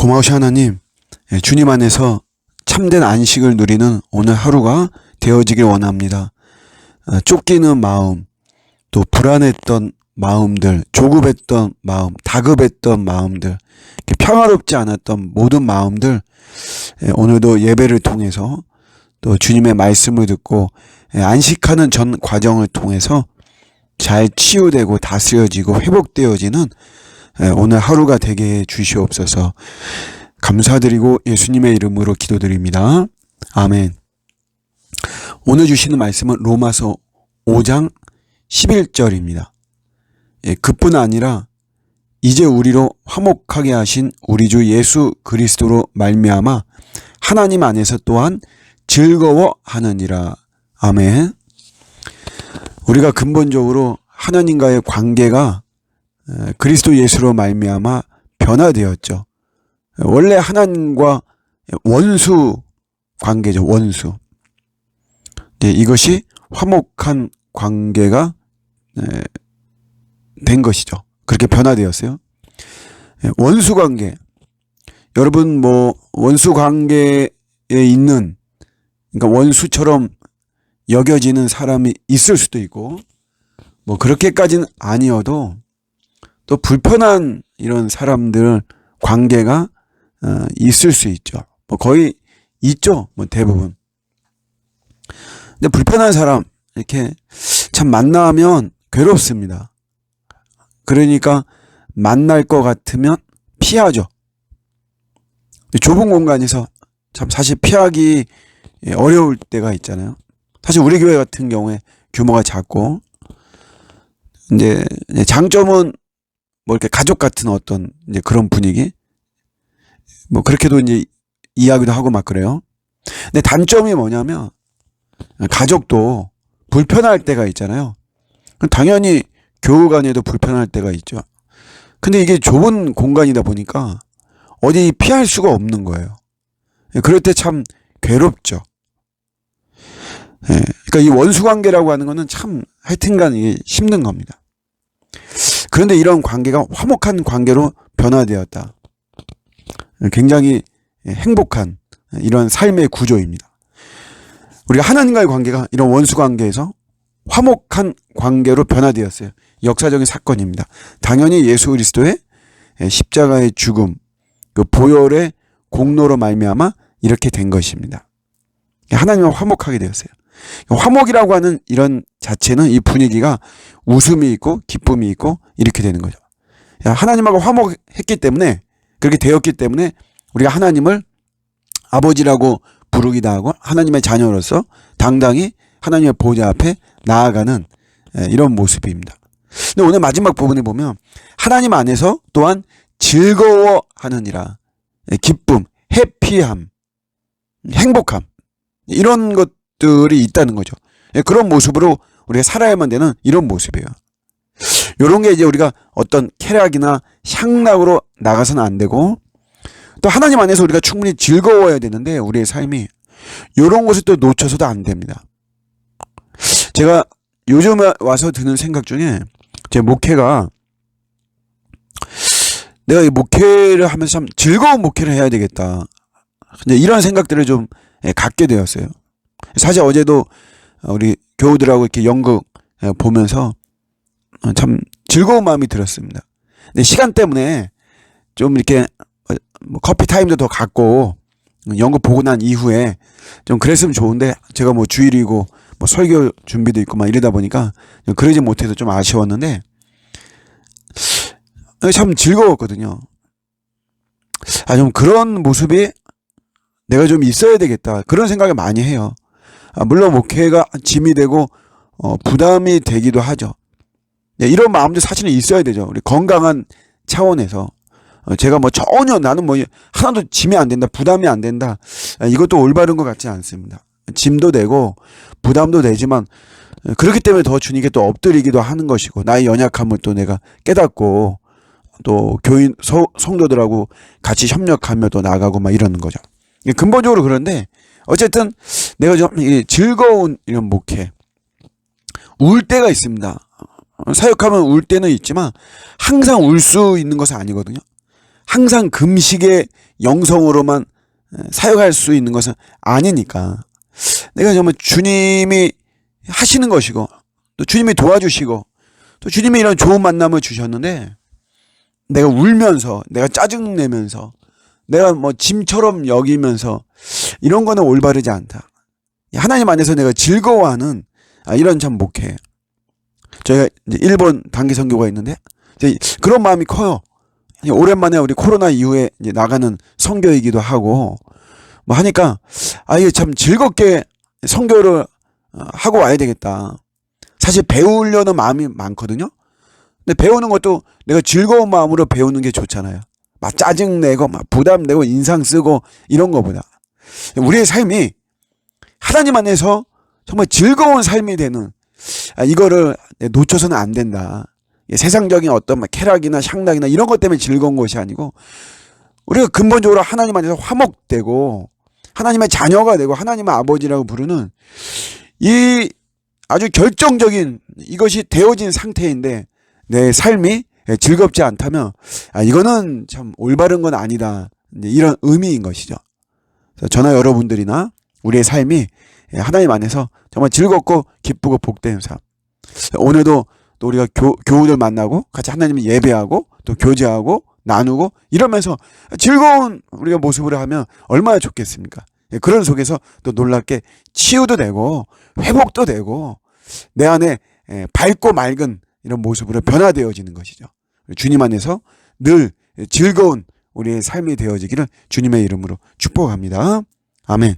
고마우신 하나님, 주님 안에서 참된 안식을 누리는 오늘 하루가 되어지길 원합니다. 쫓기는 마음, 또 불안했던 마음들, 조급했던 마음, 다급했던 마음들, 평화롭지 않았던 모든 마음들, 오늘도 예배를 통해서 또 주님의 말씀을 듣고 안식하는 전 과정을 통해서 잘 치유되고 다스려지고 회복되어지는 오늘 하루가 되게 해 주시옵소서. 감사드리고 예수님의 이름으로 기도드립니다. 아멘. 오늘 주시는 말씀은 로마서 5장 11절입니다. 그뿐 아니라 이제 우리로 화목하게 하신 우리 주 예수 그리스도로 말미암아 하나님 안에서 또한 즐거워하느니라. 아멘. 우리가 근본적으로 하나님과의 관계가 그리스도 예수로 말미암아 변화되었죠. 원래 하나님과 원수 관계죠. 원수. 이것이 화목한 관계가 된 것이죠. 그렇게 변화되었어요. 원수 관계. 여러분 원수 관계에 있는, 그러니까 원수처럼 여겨지는 사람이 있을 수도 있고 그렇게까지는 아니어도 또 불편한 이런 사람들 관계가 있을 수 있죠. 거의 있죠. 대부분. 근데 불편한 사람 이렇게 참 만나면 괴롭습니다. 그러니까 만날 것 같으면 피하죠. 좁은 공간에서 참 사실 피하기 어려울 때가 있잖아요. 사실 우리 교회 같은 경우에 규모가 작고, 이제 장점은 이렇게 가족 같은 어떤 이제 그런 분위기, 그렇게도 이제 이야기도 하고 막 그래요. 근데 단점이 뭐냐면 가족도 불편할 때가 있잖아요. 당연히 교우 간에도 불편할 때가 있죠. 근데 이게 좁은 공간이다 보니까 어디 피할 수가 없는 거예요. 그럴 때 참 괴롭죠. 그러니까 이 원수 관계라고 하는 거는 참 하여튼간 이게 힘든 겁니다. 그런데 이런 관계가 화목한 관계로 변화되었다. 굉장히 행복한 이런 삶의 구조입니다. 우리가 하나님과의 관계가 이런 원수 관계에서 화목한 관계로 변화되었어요. 역사적인 사건입니다. 당연히 예수 그리스도의 십자가의 죽음, 그 보혈의 공로로 말미암아 이렇게 된 것입니다. 하나님과 화목하게 되었어요. 화목이라고 하는 이런 자체는, 이 분위기가 웃음이 있고 기쁨이 있고 이렇게 되는 거죠. 하나님하고 화목했기 때문에, 그렇게 되었기 때문에 우리가 하나님을 아버지라고 부르기도 하고 하나님의 자녀로서 당당히 하나님의 보좌 앞에 나아가는 이런 모습입니다. 근데 오늘 마지막 부분에 보면 하나님 안에서 또한 즐거워하느니라. 기쁨, 해피함, 행복함, 이런 것들이 있다는 거죠. 그런 모습으로 우리가 살아야만 되는 이런 모습이에요. 이런 게 이제 우리가 어떤 쾌락이나 향락으로 나가서는 안 되고, 또 하나님 안에서 우리가 충분히 즐거워야 되는데 우리의 삶이 이런 것을 또 놓쳐서도 안 됩니다. 제가 요즘 와서 드는 생각 중에, 제 목회가, 내가 이 목회를 하면서 참 즐거운 목회를 해야 되겠다. 근데 이런 생각들을 좀 갖게 되었어요. 사실 어제도 우리 교우들하고 이렇게 연극 보면서 참 즐거운 마음이 들었습니다. 근데 시간 때문에 좀 이렇게 커피 타임도 더 갖고 연극 보고 난 이후에 좀 그랬으면 좋은데, 제가 주일이고 설교 준비도 있고 막 이러다 보니까 그러지 못해서 좀 아쉬웠는데, 참 즐거웠거든요. 좀 그런 모습이 내가 좀 있어야 되겠다, 그런 생각을 많이 해요. 물론 목회가 짐이 되고 부담이 되기도 하죠. 이런 마음도 사실은 있어야 되죠. 우리 건강한 차원에서. 제가 전혀 나는 하나도 짐이 안 된다, 부담이 안 된다, 이것도 올바른 것 같지 않습니다. 짐도 되고 부담도 되지만, 그렇기 때문에 더 주님께 또 엎드리기도 하는 것이고, 나의 연약함을 또 내가 깨닫고 또 교인 성도들하고 같이 협력하며 또 나가고 막 이러는 거죠. 근본적으로. 그런데 어쨌든 내가 좀 즐거운 이런 목회, 울 때가 있습니다. 사역하면 울 때는 있지만 항상 울 수 있는 것은 아니거든요. 항상 금식의 영성으로만 사역할 수 있는 것은 아니니까 내가 정말 주님이 하시는 것이고 또 주님이 도와주시고 또 주님이 이런 좋은 만남을 주셨는데 내가 울면서 내가 짜증내면서 내가 뭐 짐처럼 여기면서 이런 거는 올바르지 않다. 하나님 안에서 내가 즐거워하는 이런 참 목회. 저희가 이제 일본 단기 선교가 있는데 이제 그런 마음이 커요. 오랜만에 우리 코로나 이후에 이제 나가는 선교이기도 하고 뭐 하니까 이게 참 즐겁게 선교를 하고 와야 되겠다. 사실 배우려는 마음이 많거든요. 근데 배우는 것도 내가 즐거운 마음으로 배우는 게 좋잖아요. 막 짜증내고 막 부담내고 인상 쓰고 이런 거보다 우리의 삶이 하나님 안에서 정말 즐거운 삶이 되는 이거를 놓쳐서는 안 된다. 세상적인 어떤 막 쾌락이나 향락이나 이런 것 때문에 즐거운 것이 아니고 우리가 근본적으로 하나님 안에서 화목되고 하나님의 자녀가 되고 하나님의 아버지라고 부르는 이 아주 결정적인 이것이 되어진 상태인데 내 삶이 즐겁지 않다면 이거는 참 올바른 건 아니다. 이런 의미인 것이죠. 저나 여러분들이나 우리의 삶이 하나님 안에서 정말 즐겁고 기쁘고 복된 삶. 오늘도 또 우리가 교우들 만나고 같이 하나님을 예배하고 또 교제하고 나누고 이러면서 즐거운 우리가 모습으로 하면 얼마나 좋겠습니까? 그런 속에서 또 놀랍게 치유도 되고 회복도 되고 내 안에 밝고 맑은 이런 모습으로 변화되어지는 것이죠. 주님 안에서 늘 즐거운 우리의 삶이 되어지기를 주님의 이름으로 축복합니다. 아멘.